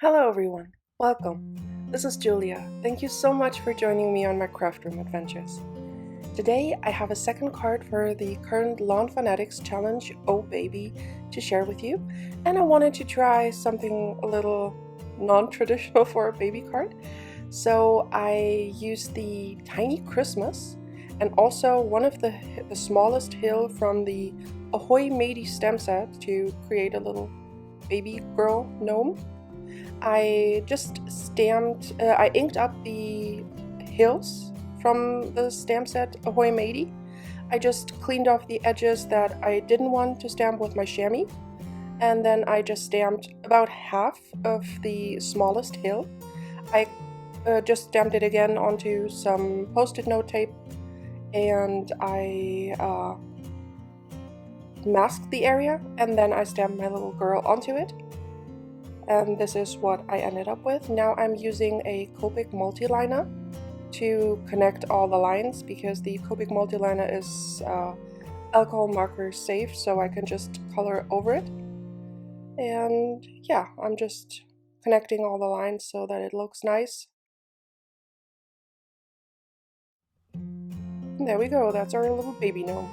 Hello everyone, welcome. This is Julia. Thank you so much for joining me on my craft room adventures. Today I have a second card for the current Lawnfawnatics challenge, Oh Baby, to share with you, and I wanted to try something a little non-traditional for a baby card. So I used the Tiny Christmas and also one of the smallest hill from the Ahoy Matey stem set to create a little baby girl gnome. I just I inked up the hills from the stamp set Ahoy Matey. I just cleaned off the edges that I didn't want to stamp with my chamois, and then I just stamped about half of the smallest hill. I just stamped it again onto some post-it note tape, and I masked the area, and then I stamped my little girl onto it. And this is what I ended up with. Now I'm using a Copic multiliner to connect all the lines because the Copic multiliner is alcohol marker safe, so I can just color over it. And yeah, I'm just connecting all the lines so that it looks nice. And there we go, that's our little baby gnome.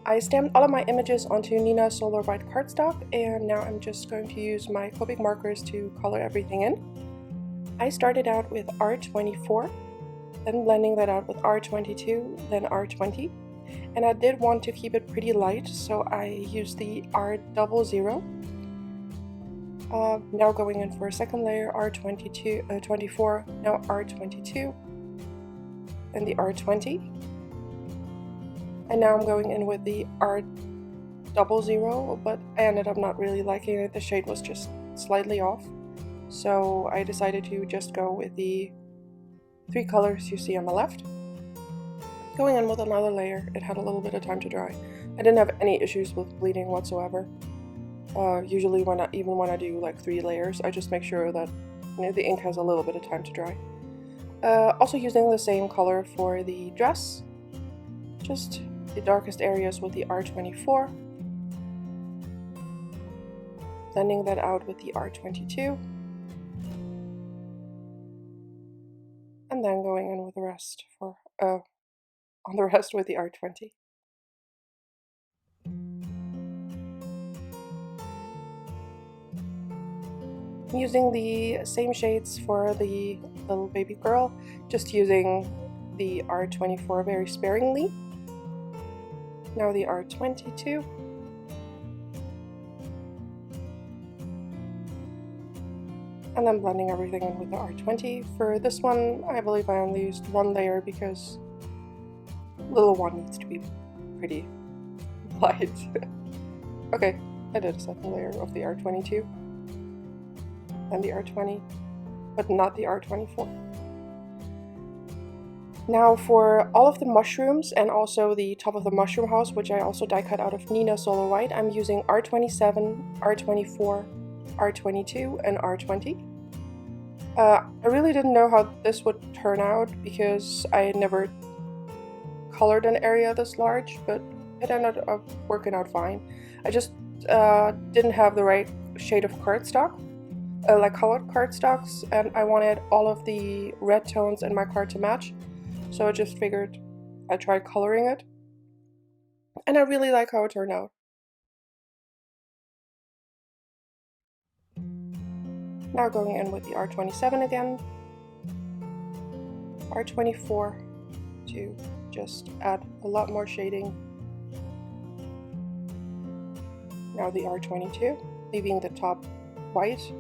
I stamped all of my images onto Neenah Solar White cardstock, and now I'm just going to use my Copic markers to color everything in. I started out with R24, then blending that out with R22, then R20, and I did want to keep it pretty light, so I used the R00. Now going in for a second layer, R24, now R22, and the R20. And now I'm going in with the R00, but I ended up not really liking it. The shade was just slightly off. So I decided to just go with the three colors you see on the left. Going in with another layer, it had a little bit of time to dry. I didn't have any issues with bleeding whatsoever. Usually even when I do like 3 layers, I just make sure that the ink has a little bit of time to dry. Also using the same color for the dress. Just the darkest areas with the R24, blending that out with the R22, and then going in with the rest on the rest with the R20. I'm using the same shades for the little baby girl, just using the R24 very sparingly. Now the R22. And then blending everything in with the R20. For this one, I believe I only used 1 layer because little one needs to be pretty light. Okay, I did a second layer of the R22 and the R20, but not the R24. Now for all of the mushrooms and also the top of the mushroom house, which I also die cut out of Neenah Solar White, I'm using R27, R24, R22, and R20. I really didn't know how this would turn out because I had never colored an area this large, but it ended up working out fine. I just didn't have the right shade of cardstock, like colored cardstocks, and I wanted all of the red tones in my card to match. So I just figured I'd try coloring it, and I really like how it turned out. Now going in with the R27 again, R24 to just add a lot more shading. Now the R22, leaving the top white.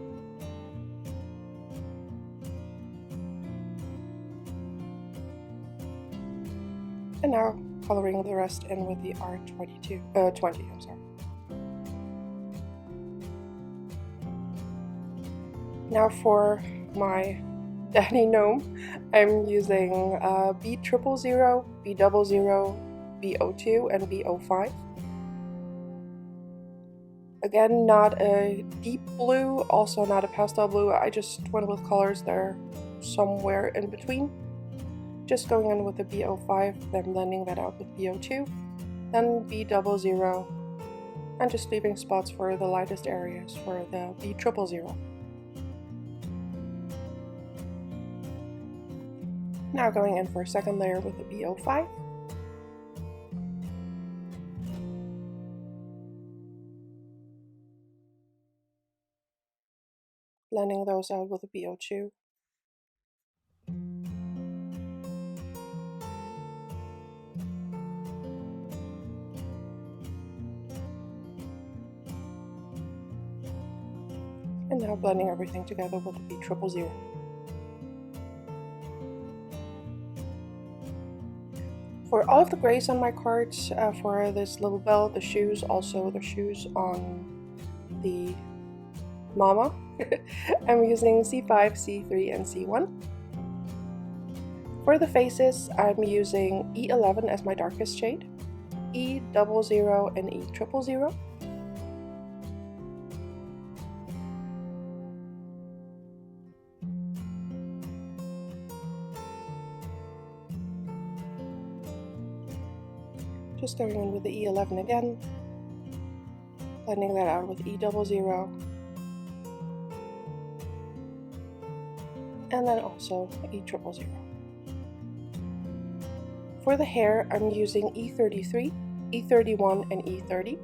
And now coloring the rest in with the R20, I'm sorry. Now for my daddy gnome, I'm using B000, B00, B02, and B05. Again, not a deep blue, also not a pastel blue. I just went with colors that are somewhere in between. Just going in with the B05, then blending that out with B02, then B00, and just leaving spots for the lightest areas for the B000. Now going in for a second layer with the B05. Blending those out with the B02. And now blending everything together with the B000. For all of the grays on my cards, for this little bell, the shoes, also the shoes on the mama, I'm using C5, C3, and C1. For the faces, I'm using E11 as my darkest shade, E00 and E000. Just going in with the E11 again, blending that out with E00, and then also E000. For the hair, I'm using E33, E31, and E30.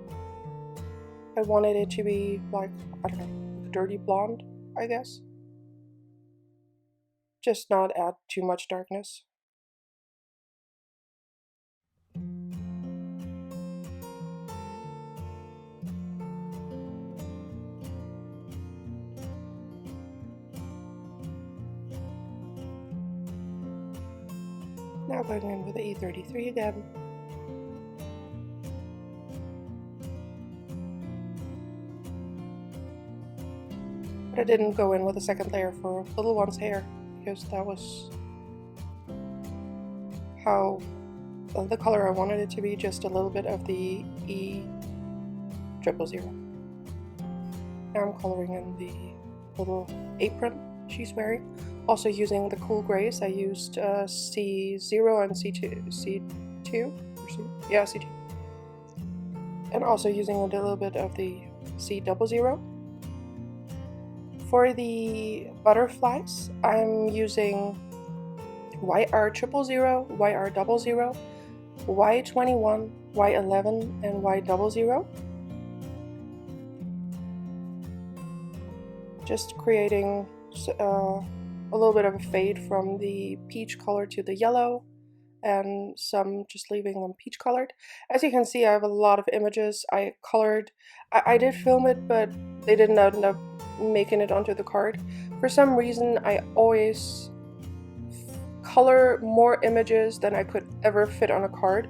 I wanted it to be like, I don't know, dirty blonde, I guess. Just not add too much darkness. Now going in with the E33 again. But I didn't go in with a second layer for little one's hair, because that was how the color I wanted it to be, just a little bit of the E000. Now I'm coloring in the little apron she's wearing. Also using the cool grays, I used C0 and C2, yeah, C2. And also using a little bit of the C00. For the butterflies, I'm using YR000, YR00, Y21, Y11, and Y00. Just creating a little bit of a fade from the peach color to the yellow, and some just leaving them peach colored. As you can see, I have a lot of images I colored. I did film it, but they didn't end up making it onto the card. For some reason, I always color more images than I could ever fit on a card.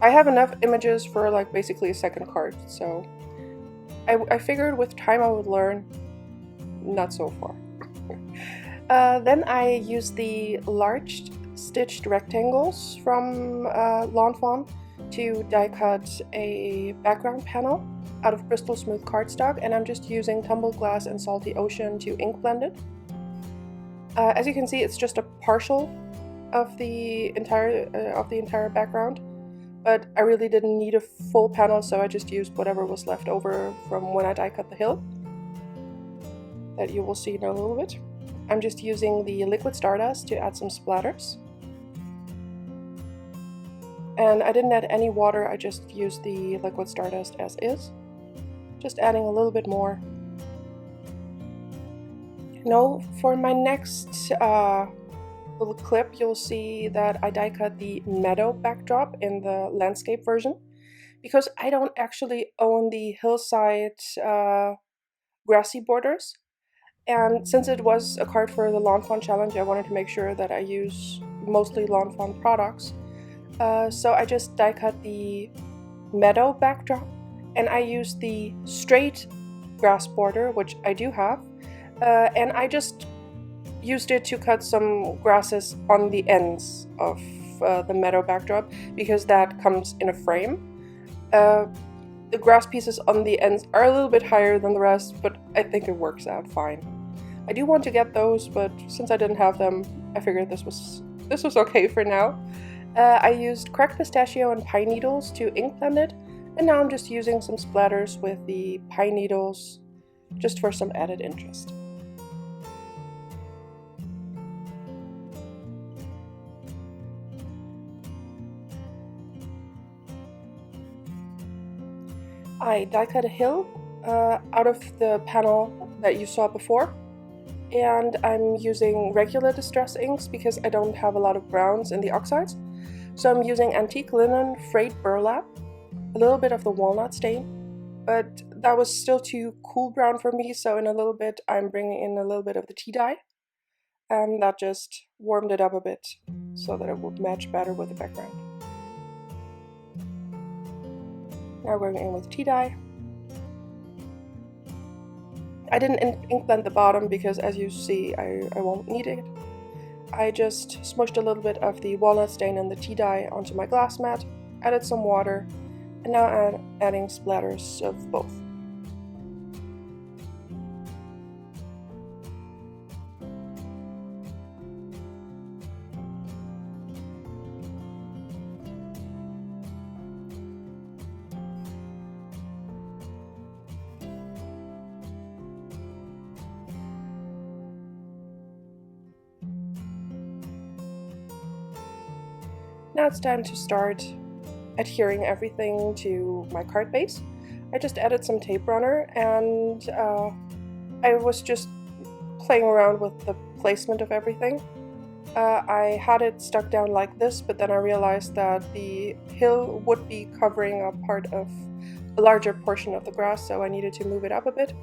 I have enough images for like basically a second card, so I figured with time I would learn. Not so far. Then I used the large stitched rectangles from Lawnfawn to die cut a background panel out of Bristol smooth cardstock, and I'm just using tumbled glass and salty ocean to ink blend it. As you can see, it's just a partial of the entire background, but I really didn't need a full panel, so I just used whatever was left over from when I die cut the hill, that you will see in a little bit. I'm just using the liquid stardust to add some splatters. And I didn't add any water, I just used the liquid stardust as is. Just adding a little bit more. Now, for my next little clip, you'll see that I die cut the Meadow Backdrop in the landscape version, because I don't actually own the hillside grassy borders. And since it was a card for the Lawnfawn challenge, I wanted to make sure that I use mostly Lawnfawn products. So I just die cut the Meadow Backdrop, and I used the straight grass border, which I do have, and I just used it to cut some grasses on the ends of the Meadow Backdrop, because that comes in a frame. The grass pieces on the ends are a little bit higher than the rest, but I think it works out fine. I do want to get those, but since I didn't have them, I figured this was okay for now. I used cracked pistachio and pine needles to ink blend it, and now I'm just using some splatters with the pine needles just for some added interest. I die cut a hill out of the panel that you saw before, and I'm using regular distress inks because I don't have a lot of browns in the oxides. So I'm using antique linen, frayed burlap, a little bit of the walnut stain, but that was still too cool brown for me, so in a little bit I'm bringing in a little bit of the tea dye, and that just warmed it up a bit so that it would match better with the background. Now going in with tea dye. I didn't ink blend the bottom because, as you see, I won't need it. I just smushed a little bit of the walnut stain and the tea dye onto my glass mat, added some water, and now I'm adding splatters of both. Now it's time to start adhering everything to my card base. I just added some tape runner, and I was just playing around with the placement of everything. I had it stuck down like this, but then I realized that the hill would be covering a larger portion of the grass, so I needed to move it up a bit.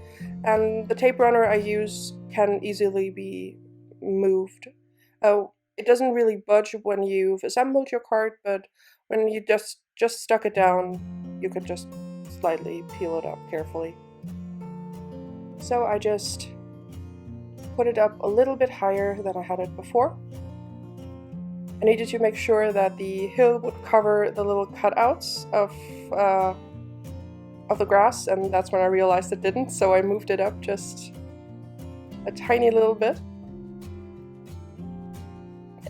And the tape runner I use can easily be moved. It doesn't really budge when you've assembled your card, but when you just stuck it down, you could just slightly peel it up carefully. So I just put it up a little bit higher than I had it before. I needed to make sure that the hill would cover the little cutouts of the grass, and that's when I realized it didn't, so I moved it up just a tiny little bit.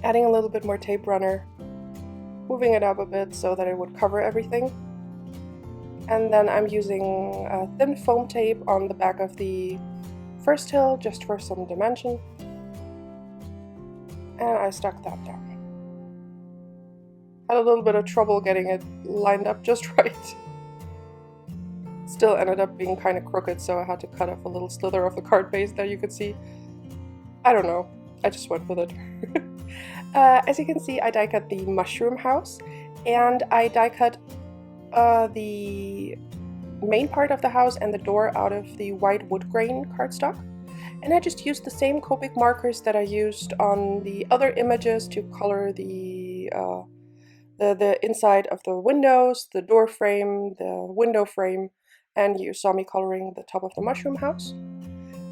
Adding a little bit more tape runner, moving it up a bit so that it would cover everything. And then I'm using thin foam tape on the back of the first hill just for some dimension. And I stuck that down. Had a little bit of trouble getting it lined up just right. Still ended up being kind of crooked, so I had to cut off a little slither of the card base that you could see. I don't know, I just went with it. As you can see, I die cut the mushroom house, and I die cut the main part of the house and the door out of the white wood grain cardstock. And I just used the same Copic markers that I used on the other images to color the inside of the windows, the door frame, the window frame, and you saw me coloring the top of the mushroom house.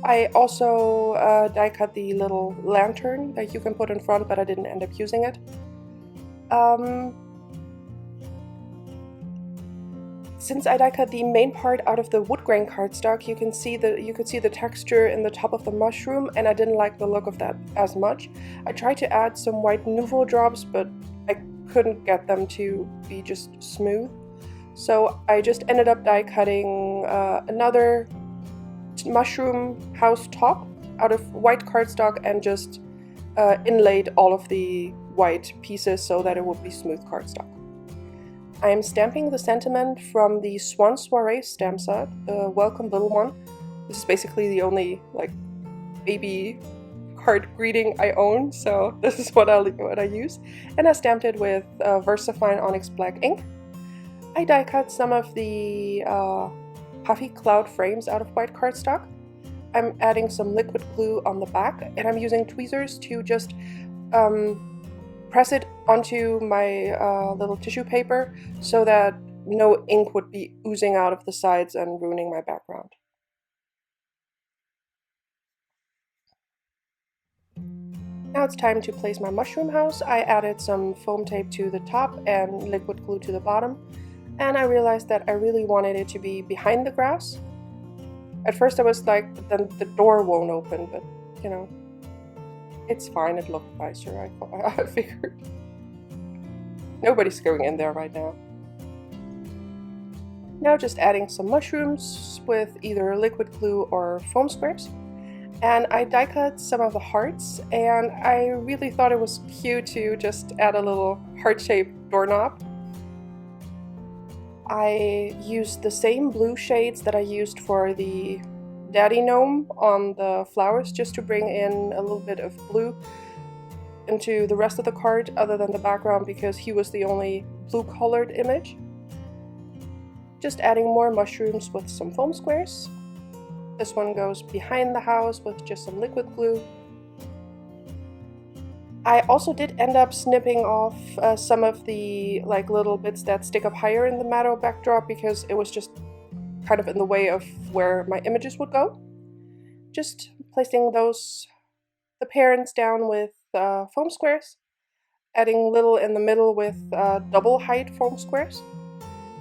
I also die cut the little lantern that you can put in front, but I didn't end up using it. Since I die cut the main part out of the wood grain cardstock, you could see the texture in the top of the mushroom, and I didn't like the look of that as much. I tried to add some white Nouveau drops, but I couldn't get them to be just smooth. So I just ended up die cutting another mushroom house top out of white cardstock and just inlaid all of the white pieces so that it would be smooth cardstock. I am stamping the sentiment from the Swan Soirée stamp set, the welcome little one. This is basically the only baby card greeting I own, so this is what I use. And I stamped it with VersaFine Onyx Black ink. I die cut some of the Puffy cloud frames out of white cardstock. I'm adding some liquid glue on the back, and I'm using tweezers to just press it onto my little tissue paper so that no ink would be oozing out of the sides and ruining my background. Now it's time to place my mushroom house. I added some foam tape to the top and liquid glue to the bottom, and I realized that I really wanted it to be behind the grass. At first I was like, then the door won't open, but you know, it's fine, it looked nicer, I figured. Nobody's going in there right now. Now just adding some mushrooms with either liquid glue or foam squares. And I die cut some of the hearts, and I really thought it was cute to just add a little heart-shaped doorknob. I used the same blue shades that I used for the Daddy Gnome on the flowers, just to bring in a little bit of blue into the rest of the card other than the background, because he was the only blue colored image. Just adding more mushrooms with some foam squares. This one goes behind the house with just some liquid glue. I also did end up snipping off some of the little bits that stick up higher in the Meadow Backdrop, because it was just kind of in the way of where my images would go. Just placing the parents down with foam squares, adding little in the middle with double height foam squares.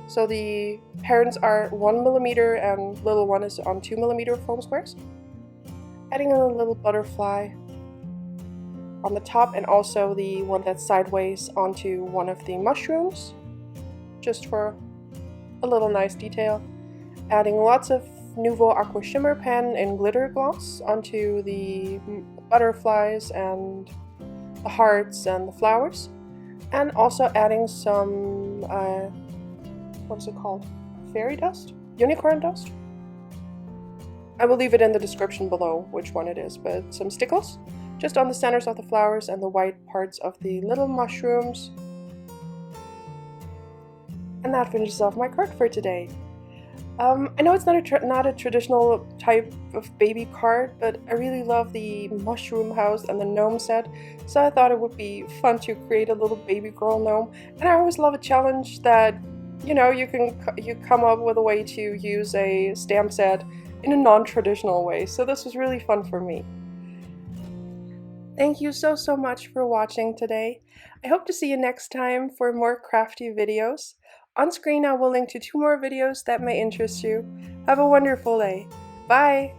So the parents are 1mm and little one is on 2mm foam squares. Adding a little butterfly on the top, and also the one that's sideways onto one of the mushrooms, just for a little nice detail. Adding lots of Nouveau Aqua Shimmer pen and glitter gloss onto the butterflies and the hearts and the flowers. And also adding some, what is it called? Fairy dust? Unicorn dust? I will leave it in the description below which one it is, but some stickles just on the centers of the flowers and the white parts of the little mushrooms. And that finishes off my card for today. I know it's not a traditional type of baby card, but I really love the mushroom house and the gnome set, so I thought it would be fun to create a little baby girl gnome. And I always love a challenge that, you know, you come up with a way to use a stamp set in a non-traditional way, so this was really fun for me. Thank you so much for watching today. I hope to see you next time for more crafty videos. On screen I will link to 2 more videos that may interest you. Have a wonderful day. Bye!